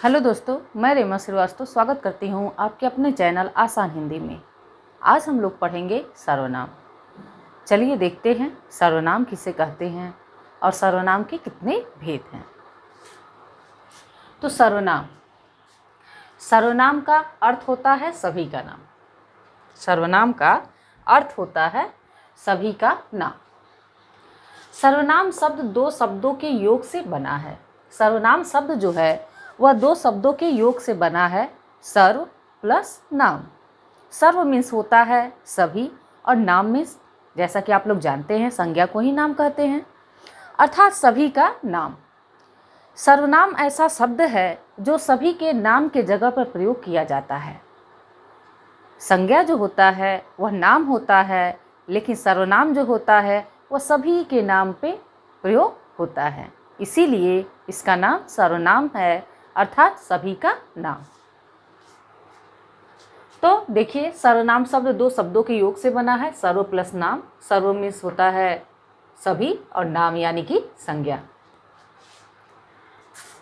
Hello दोस्तों, मैं रेमा श्रीवास्तव स्वागत करती हूँ आपके अपने चैनल आसान हिंदी में। आज हम लोग पढ़ेंगे सर्वनाम। चलिए देखते हैं सर्वनाम किसे कहते हैं और सर्वनाम के कितने भेद हैं। तो सर्वनाम का अर्थ होता है सभी का नाम। सर्वनाम का अर्थ होता है सभी का नाम। सर्वनाम शब्द दो शब्दों के योग से बना है। सर्वनाम शब्द जो है वह दो शब्दों के योग से बना है, सर्व प्लस नाम। सर्व मीन्स होता है सभी और नाम मीन्स, जैसा कि आप लोग जानते हैं, संज्ञा को ही नाम कहते हैं, अर्थात सभी का नाम। सर्वनाम ऐसा शब्द है जो सभी के नाम के जगह पर प्रयोग किया जाता है। संज्ञा जो होता है वह नाम होता है, लेकिन सर्वनाम जो होता है वह सभी के नाम पे प्रयोग होता है, इसीलिए इसका नाम सर्वनाम है, अर्थात सभी का नाम। तो देखिए, सर्वनाम शब्द दो शब्दों के योग से बना है, सर्व प्लस नाम। सर्व मीन्स होता है सभी और नाम यानी कि संज्ञा।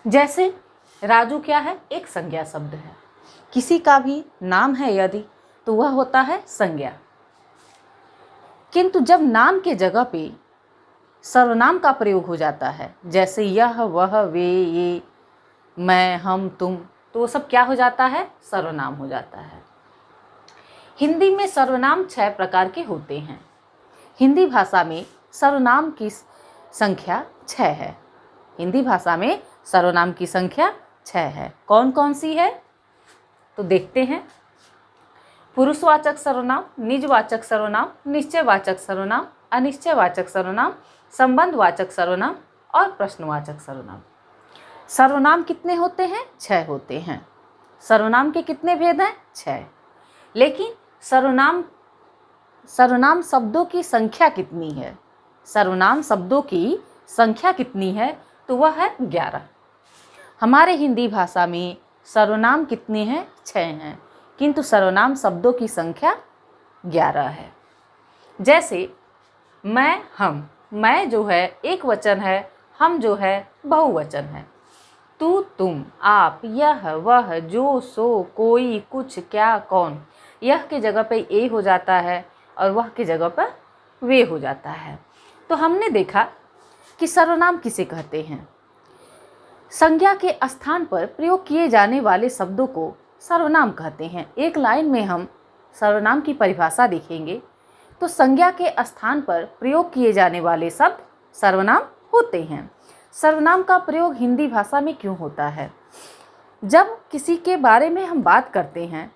जैसे राजू क्या है? एक संज्ञा शब्द है। किसी का भी नाम है यदि, तो वह होता है संज्ञा। किंतु जब नाम के जगह पे सर्वनाम का प्रयोग हो जाता है, जैसे यह, वह, वे, ये, मैं, हम, तुम, तो वो सब क्या हो जाता है? सर्वनाम हो जाता है। हिंदी में सर्वनाम 6 प्रकार के होते हैं। हिंदी भाषा में सर्वनाम की संख्या 6 है। हिंदी भाषा में सर्वनाम की संख्या 6 है। कौन कौन सी है? तो देखते हैं। पुरुषवाचक सर्वनाम, निजवाचक सर्वनाम, निश्चयवाचक सर्वनाम, अनिश्चयवाचक सर्वनाम, संबंधवाचक सर्वनाम और प्रश्नवाचक सर्वनाम। सर्वनाम कितने होते हैं? 6 होते हैं। सर्वनाम के कितने भेद हैं? 6। लेकिन सर्वनाम शब्दों की संख्या कितनी है? सर्वनाम शब्दों की संख्या कितनी है? तो वह है 11। हमारे हिंदी भाषा में सर्वनाम कितने हैं? 6 हैं, किंतु सर्वनाम शब्दों की संख्या 11 है। जैसे मैं, हम। मैं जो है एक वचन है, हम जो है बहुवचन है। तू, तुम, आप, यह, वह, जो, सो, कोई, कुछ, क्या, कौन, यह के जगह पे ए हो जाता है और वह के जगह पर वे हो जाता है। तो हमने देखा कि सर्वनाम किसे कहते हैं। संज्ञा के स्थान पर प्रयोग किए जाने वाले शब्दों को सर्वनाम कहते हैं। एक लाइन में हम सर्वनाम की परिभाषा देखेंगे तो संज्ञा के स्थान पर प्रयोग किए जाने वाले शब्द सर्वनाम होते हैं। सर्वनाम का प्रयोग हिंदी भाषा में क्यों होता है? जब किसी के बारे में हम बात करते हैं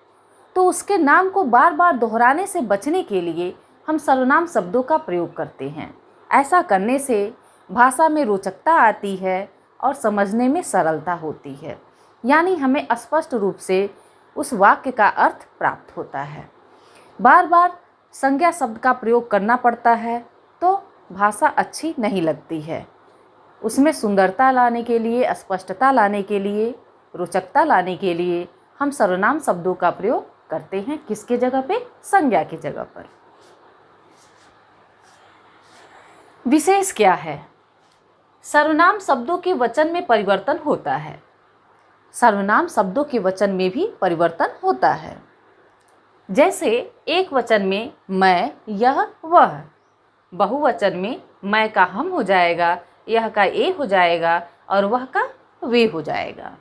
तो उसके नाम को बार बार दोहराने से बचने के लिए हम सर्वनाम शब्दों का प्रयोग करते हैं। ऐसा करने से भाषा में रोचकता आती है और समझने में सरलता होती है, यानी हमें स्पष्ट रूप से उस वाक्य का अर्थ प्राप्त होता है। बार बार संज्ञा शब्द का प्रयोग करना पड़ता है तो भाषा अच्छी नहीं लगती है। उसमें सुंदरता लाने के लिए, स्पष्टता लाने के लिए, रोचकता लाने के लिए हम सर्वनाम शब्दों का प्रयोग करते हैं। किसके जगह पे? संज्ञा की जगह पर। विशेष क्या है? सर्वनाम शब्दों के वचन में परिवर्तन होता है। सर्वनाम शब्दों के वचन में भी परिवर्तन होता है। जैसे एक वचन में मैं, यह, वह, बहुवचन में मैं का हम हो जाएगा, यह का ए हो जाएगा और वह का वे हो जाएगा।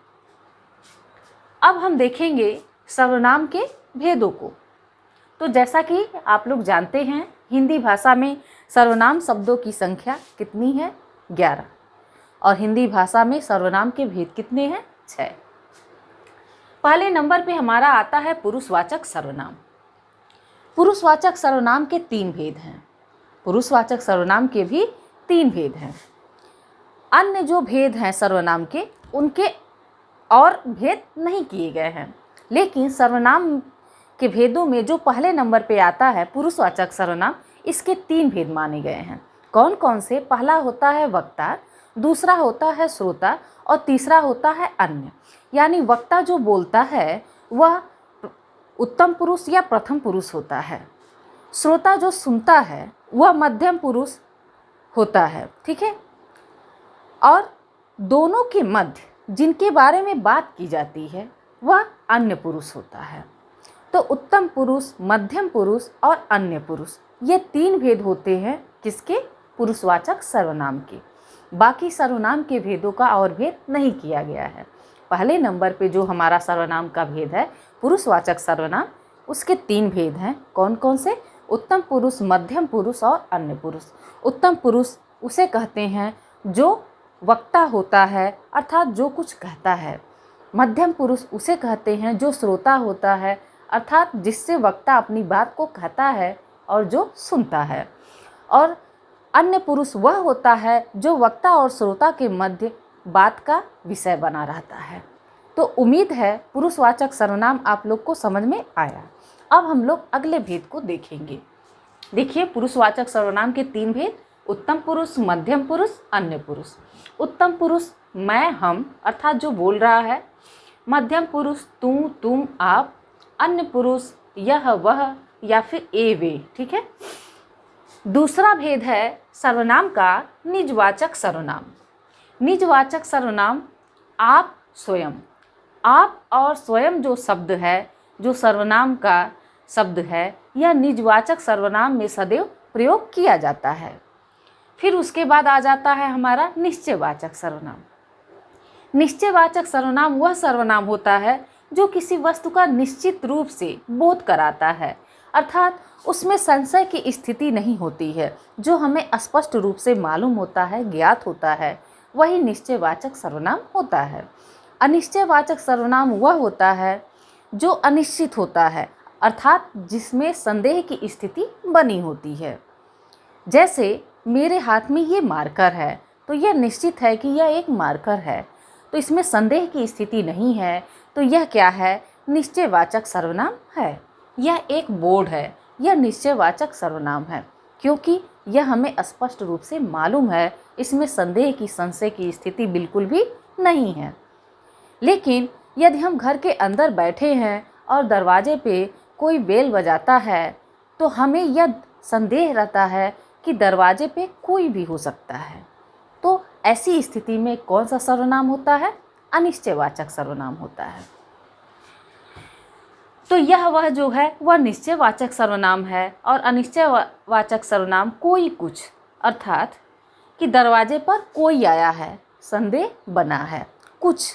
अब हम देखेंगे सर्वनाम के भेदों को। तो जैसा कि आप लोग जानते हैं, हिंदी भाषा में सर्वनाम शब्दों की संख्या कितनी है? 11। और हिंदी भाषा में सर्वनाम के भेद कितने हैं? 6। पहले नंबर पे हमारा आता है पुरुषवाचक सर्वनाम। पुरुषवाचक सर्वनाम के 3 भेद हैं। पुरुषवाचक सर्वनाम के भी 3 भेद हैं। अन्य जो भेद हैं सर्वनाम के, उनके और भेद नहीं किए गए हैं, लेकिन सर्वनाम के भेदों में जो पहले नंबर पे आता है पुरुषवाचक सर्वनाम, इसके 3 भेद माने गए हैं। कौन कौन से? पहला होता है वक्ता, दूसरा होता है श्रोता और तीसरा होता है अन्य। यानी वक्ता जो बोलता है वह उत्तम पुरुष या प्रथम पुरुष होता है। श्रोता जो सुनता है वह मध्यम पुरुष होता है, ठीक है। और दोनों के मध्य जिनके बारे में बात की जाती है वह अन्य पुरुष होता है। तो उत्तम पुरुष, मध्यम पुरुष और अन्य पुरुष, ये 3 भेद होते हैं किसके? पुरुषवाचक सर्वनाम के। बाकी सर्वनाम के भेदों का और भेद नहीं किया गया है। पहले नंबर पे जो हमारा सर्वनाम का भेद है पुरुषवाचक सर्वनाम, उसके 3 भेद हैं। कौन कौन से? उत्तम पुरुष, मध्यम पुरुष और अन्य पुरुष। उत्तम पुरुष उसे कहते हैं जो वक्ता होता है, अर्थात जो कुछ कहता है। मध्यम पुरुष उसे कहते हैं जो श्रोता होता है, अर्थात जिससे वक्ता अपनी बात को कहता है और जो सुनता है। और अन्य पुरुष वह होता है जो वक्ता और श्रोता के मध्य बात का विषय बना रहता है। तो उम्मीद है पुरुषवाचक सर्वनाम आप लोग को समझ में आया। अब हम लोग अगले भेद को देखेंगे। देखिए, पुरुषवाचक सर्वनाम के 3 भेद: उत्तम पुरुष, मध्यम पुरुष, अन्य पुरुष। उत्तम पुरुष मैं, हम, अर्थात जो बोल रहा है। मध्यम पुरुष तू, तुम, आप। अन्य पुरुष यह, वह या फिर ए, वे। ठीक है। दूसरा भेद है सर्वनाम का निजवाचक सर्वनाम। निजवाचक सर्वनाम आप, स्वयं। आप और स्वयं जो शब्द है, जो सर्वनाम का शब्द है, यह निजवाचक सर्वनाम में सदैव प्रयोग किया जाता है। फिर उसके बाद आ जाता है हमारा निश्चयवाचक सर्वनाम। निश्चयवाचक सर्वनाम वह सर्वनाम होता है जो किसी वस्तु का निश्चित रूप से बोध कराता है, अर्थात उसमें संशय की स्थिति नहीं होती है, जो हमें स्पष्ट रूप से मालूम होता है, ज्ञात होता है, वही निश्चयवाचक सर्वनाम होता है। अनिश्चयवाचक सर्वनाम वह होता है जो अनिश्चित होता है, अर्थात जिसमें संदेह की स्थिति बनी होती है। जैसे मेरे हाथ में ये मार्कर है, तो यह निश्चित है कि यह एक मार्कर है, तो इसमें संदेह की स्थिति नहीं है, तो यह क्या है? निश्चयवाचक सर्वनाम है। यह एक बोर्ड है, यह निश्चयवाचक सर्वनाम है, क्योंकि यह हमें स्पष्ट रूप से मालूम है, इसमें संदेह की, संशय की स्थिति बिल्कुल भी नहीं है। लेकिन यदि हम घर के अंदर बैठे हैं और दरवाजे पे कोई बेल बजाता है, तो हमें यह संदेह रहता है कि दरवाजे पे कोई भी हो सकता है। तो ऐसी स्थिति में कौन सा सर्वनाम होता है? अनिश्चयवाचक सर्वनाम होता है। तो यह वह जो है वह निश्चयवाचक सर्वनाम है। और अनिश्चयवाचक सर्वनाम कोई कुछ, अर्थात कि दरवाजे पर कोई आया है, संदेह बना है। कुछ,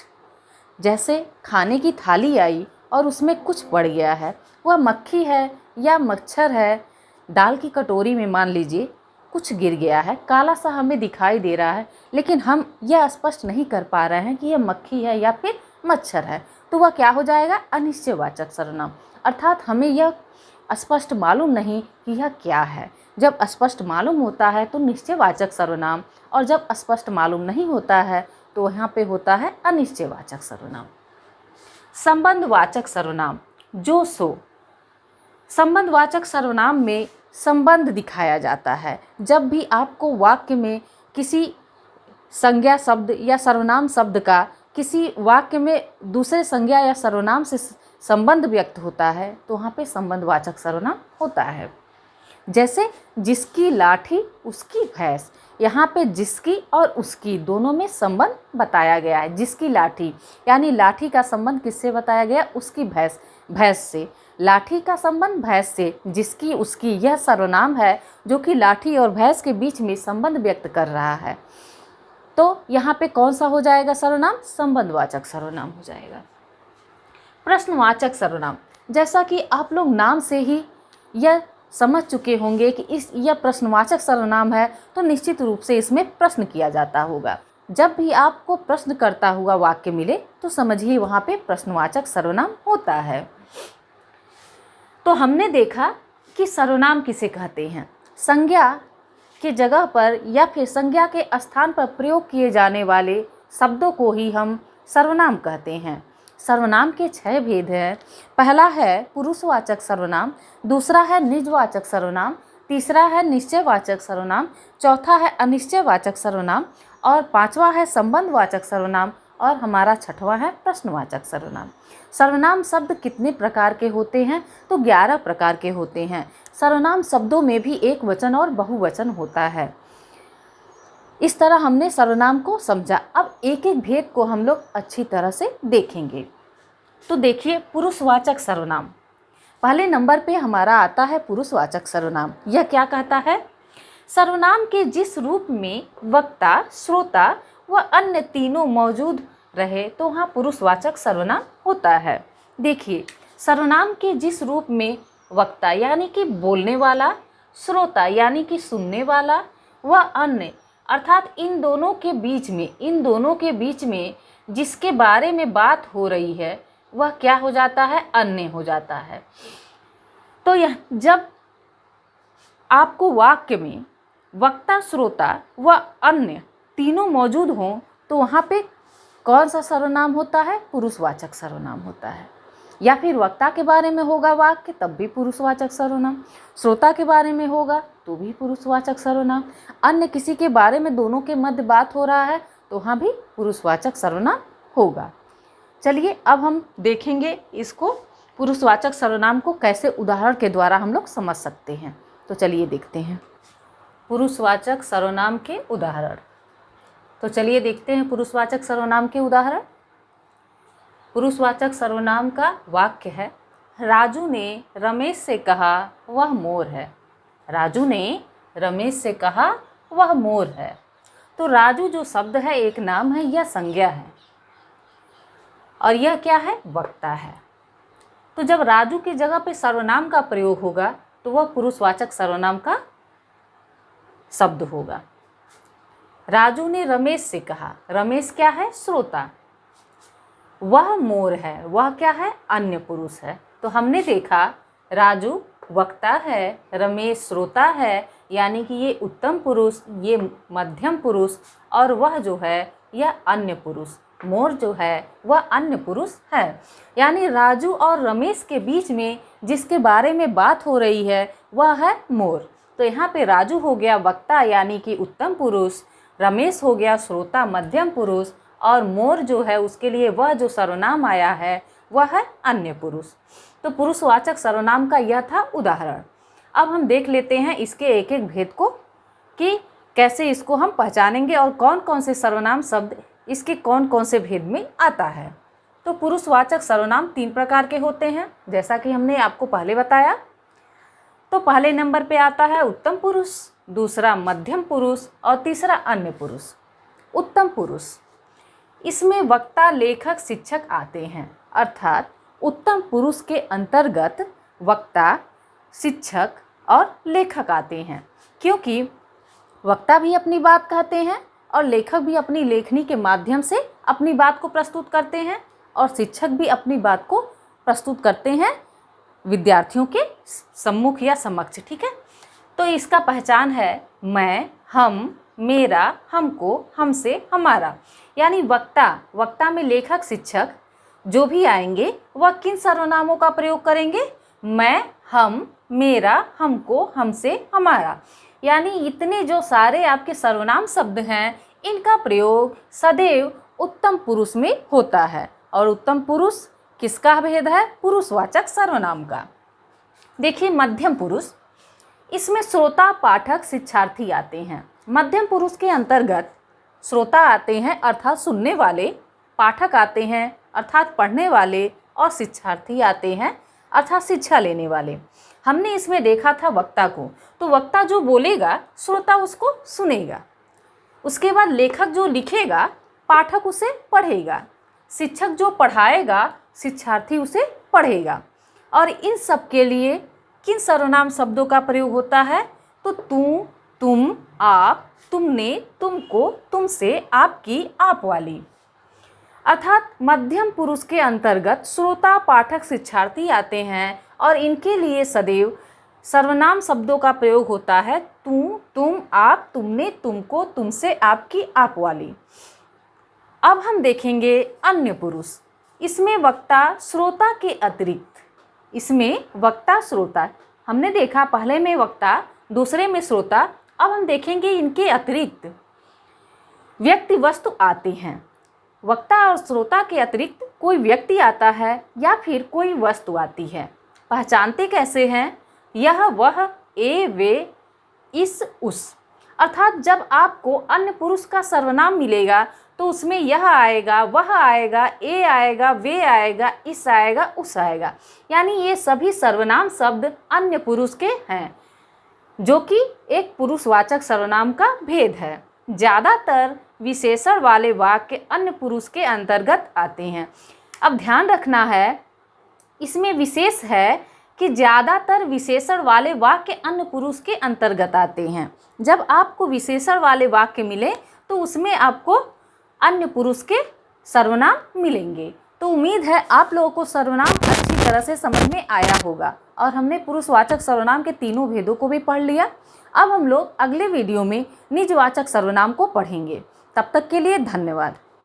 जैसे खाने की थाली आई और उसमें कुछ पड़ गया है, वह मक्खी है या मच्छर है। दाल की कटोरी में मान लीजिए कुछ गिर गया है, काला सा हमें दिखाई दे रहा है, लेकिन हम यह स्पष्ट नहीं कर पा रहे हैं कि यह मक्खी है या फिर मच्छर है, तो वह क्या हो जाएगा? अनिश्चयवाचक सर्वनाम। अर्थात हमें यह स्पष्ट मालूम नहीं कि यह क्या है। जब स्पष्ट मालूम होता है तो निश्चयवाचक सर्वनाम, और जब स्पष्ट मालूम नहीं होता है तो यहाँ पे होता है अनिश्चयवाचक सर्वनाम। संबंधवाचक सर्वनाम, जो, सो। संबंधवाचक सर्वनाम में संबंध दिखाया जाता है। जब भी आपको वाक्य में किसी संज्ञा शब्द या सर्वनाम शब्द का किसी वाक्य में दूसरे संज्ञा या सर्वनाम से संबंध व्यक्त होता है, तो वहाँ पे संबंधवाचक सर्वनाम होता है। जैसे जिसकी लाठी उसकी भैंस, यहाँ पे जिसकी और उसकी दोनों में संबंध बताया गया है। जिसकी लाठी यानी लाठी का संबंध किससे बताया गया? उसकी भैंस, भैंस से। लाठी का संबंध भैंस से, जिसकी उसकी, यह सर्वनाम है जो कि लाठी और भैंस के बीच में संबंध व्यक्त कर रहा है। तो यहाँ पे कौन सा हो जाएगा सर्वनाम? संबंधवाचक सर्वनाम हो जाएगा। प्रश्नवाचक सर्वनाम, जैसा कि आप लोग नाम से ही यह समझ चुके होंगे कि यह प्रश्नवाचक सर्वनाम है, तो निश्चित रूप से इसमें प्रश्न किया जाता होगा। जब भी आपको प्रश्न करता हुआ वाक्य मिले तो समझिए वहाँ पे प्रश्नवाचक सर्वनाम होता है। तो हमने देखा कि सर्वनाम किसे कहते हैं। संज्ञा के जगह पर या फिर संज्ञा के स्थान पर प्रयोग किए जाने वाले शब्दों को ही हम सर्वनाम कहते हैं। सर्वनाम के 6 भेद हैं। पहला है पुरुषवाचक सर्वनाम, दूसरा है निजवाचक सर्वनाम, तीसरा है निश्चयवाचक सर्वनाम, चौथा है अनिश्चयवाचक सर्वनाम, और 5वां है संबंधवाचक सर्वनाम, और हमारा 6वां है प्रश्नवाचक सर्वनाम। सर्वनाम शब्द कितने प्रकार के होते हैं? तो 11 प्रकार के होते हैं। सर्वनाम शब्दों में भी एक वचन और बहुवचन होता है। इस तरह हमने सर्वनाम को समझा। अब एक एक भेद को हम लोग अच्छी तरह से देखेंगे। तो देखिए, पुरुषवाचक सर्वनाम। पहले नंबर पे हमारा आता है पुरुषवाचक सर्वनाम। यह क्या कहता है? सर्वनाम के जिस रूप में वक्ता, श्रोता व अन्य तीनों मौजूद रहे तो वहाँ पुरुषवाचक सर्वनाम होता है। देखिए, सर्वनाम के जिस रूप में वक्ता यानी कि बोलने वाला, श्रोता यानी कि सुनने वाला व अन्य अर्थात इन दोनों के बीच में जिसके बारे में बात हो रही है वह क्या हो जाता है? अन्य हो जाता है। तो यह जब आपको वाक्य में वक्ता, श्रोता व अन्य तीनों मौजूद हों तो वहाँ पे कौन सा सर्वनाम होता है? पुरुषवाचक सर्वनाम होता है। या फिर वक्ता के बारे में होगा वाक्य तब भी पुरुषवाचक सर्वनाम, श्रोता के बारे में होगा तो भी पुरुषवाचक सर्वनाम, अन्य किसी के बारे में दोनों के मध्य बात हो रहा है तो वहाँ भी पुरुषवाचक सर्वनाम होगा। चलिए अब हम देखेंगे इसको पुरुषवाचक सर्वनाम को कैसे उदाहरण के द्वारा हम लोग समझ सकते हैं। तो चलिए देखते हैं पुरुषवाचक सर्वनाम के उदाहरण। तो चलिए देखते हैं पुरुषवाचक सर्वनाम के उदाहरण। पुरुषवाचक सर्वनाम का वाक्य है, राजू ने रमेश से कहा वह मोर है। राजू ने रमेश से कहा वह मोर है। तो राजू जो शब्द है एक नाम है, यह संज्ञा है और यह क्या है? वक्ता है। तो जब राजू की जगह पे सर्वनाम का प्रयोग होगा तो वह पुरुषवाचक सर्वनाम का शब्द होगा। राजू ने रमेश से कहा, रमेश क्या है? श्रोता। वह मोर है, वह क्या है? अन्य पुरुष है। तो हमने देखा राजू वक्ता है, रमेश श्रोता है, यानी कि ये उत्तम पुरुष, ये मध्यम पुरुष और वह जो है यह अन्य पुरुष, मोर जो है वह अन्य पुरुष है। यानी राजू और रमेश के बीच में जिसके बारे में बात हो रही है वह है मोर। तो यहाँ पे राजू हो गया वक्ता यानी कि उत्तम पुरुष, रमेश हो गया श्रोता मध्यम पुरुष और मोर जो है उसके लिए वह जो सर्वनाम आया है वह है अन्य पुरुष। तो पुरुषवाचक सर्वनाम का यह था उदाहरण। अब हम देख लेते हैं इसके एक एक भेद को कि कैसे इसको हम पहचानेंगे और कौन कौन से सर्वनाम शब्द इसके कौन कौन से भेद में आता है। तो पुरुषवाचक सर्वनाम 3 प्रकार के होते हैं, जैसा कि हमने आपको पहले बताया। तो पहले नंबर पे आता है उत्तम पुरुष, दूसरा मध्यम पुरुष और तीसरा अन्य पुरुष। उत्तम पुरुष, इसमें वक्ता, लेखक, शिक्षक आते हैं, अर्थात उत्तम पुरुष के अंतर्गत वक्ता, शिक्षक और लेखक आते हैं, क्योंकि वक्ता भी अपनी बात कहते हैं और लेखक भी अपनी लेखनी के माध्यम से अपनी बात को प्रस्तुत करते हैं और शिक्षक भी अपनी बात को प्रस्तुत करते हैं विद्यार्थियों के सम्मुख या समक्ष। ठीक है, तो इसका पहचान है मैं, हम, मेरा, हमको, हमसे, हमारा। यानी वक्ता में लेखक, शिक्षक जो भी आएंगे वह किन सर्वनामों का प्रयोग करेंगे? मैं, हम, मेरा, हमको, हमसे, हमारा। यानी इतने जो सारे आपके सर्वनाम शब्द हैं इनका प्रयोग सदैव उत्तम पुरुष में होता है। और उत्तम पुरुष किसका भेद है? पुरुषवाचक सर्वनाम का। देखिए मध्यम पुरुष, इसमें श्रोता, पाठक, शिक्षार्थी आते हैं। मध्यम पुरुष के अंतर्गत श्रोता आते हैं अर्थात सुनने वाले, पाठक आते हैं अर्थात पढ़ने वाले और शिक्षार्थी आते हैं अर्थात शिक्षा लेने वाले। हमने इसमें देखा था वक्ता को, तो वक्ता जो बोलेगा श्रोता उसको सुनेगा, उसके बाद लेखक जो लिखेगा पाठक उसे पढ़ेगा, शिक्षक जो पढ़ाएगा शिक्षार्थी उसे पढ़ेगा। और इन सब के लिए किन सर्वनाम शब्दों का प्रयोग होता है? तो तू, तुम, आप, तुमने, तुमको, तुमसे, आपकी, आप वाली। अर्थात मध्यम पुरुष के अंतर्गत श्रोता, पाठक, शिक्षार्थी आते हैं और इनके लिए सदैव सर्वनाम शब्दों का प्रयोग होता है तू, तुम, आप, तुमने, तुमको, तुमसे, आपकी, आप वाली। अब हम देखेंगे अन्य पुरुष। इसमें वक्ता, श्रोता के अतिरिक्त, इसमें वक्ता, श्रोता हमने देखा, पहले में वक्ता, दूसरे में श्रोता। अब हम देखेंगे इनके अतिरिक्त व्यक्ति, वस्तु आते हैं। वक्ता और श्रोता के अतिरिक्त कोई व्यक्ति आता है या फिर कोई वस्तु आती है। पहचानते कैसे हैं? यह, वह, ए, वे, इस, उस। अर्थात जब आपको अन्य पुरुष का सर्वनाम मिलेगा तो उसमें यह आएगा, वह आएगा, ए आएगा, वे आएगा, इस आएगा, उस आएगा, यानी ये सभी सर्वनाम शब्द अन्य पुरुष के हैं, जो कि एक पुरुषवाचक सर्वनाम का भेद है। ज़्यादातर विशेषण वाले वाक्य अन्य पुरुष के अंतर्गत आते हैं। अब ध्यान रखना है, इसमें विशेष है कि ज़्यादातर विशेषण वाले वाक्य अन्य पुरुष के अंतर्गत आते हैं। जब आपको विशेषण वाले वाक्य मिले तो उसमें आपको अन्य पुरुष के सर्वनाम मिलेंगे। तो उम्मीद है आप लोगों को सर्वनाम अच्छी तरह से समझ में आया होगा और हमने पुरुषवाचक सर्वनाम के तीनों भेदों को भी पढ़ लिया। अब हम लोग अगले वीडियो में निजवाचक सर्वनाम को पढ़ेंगे। तब तक के लिए धन्यवाद।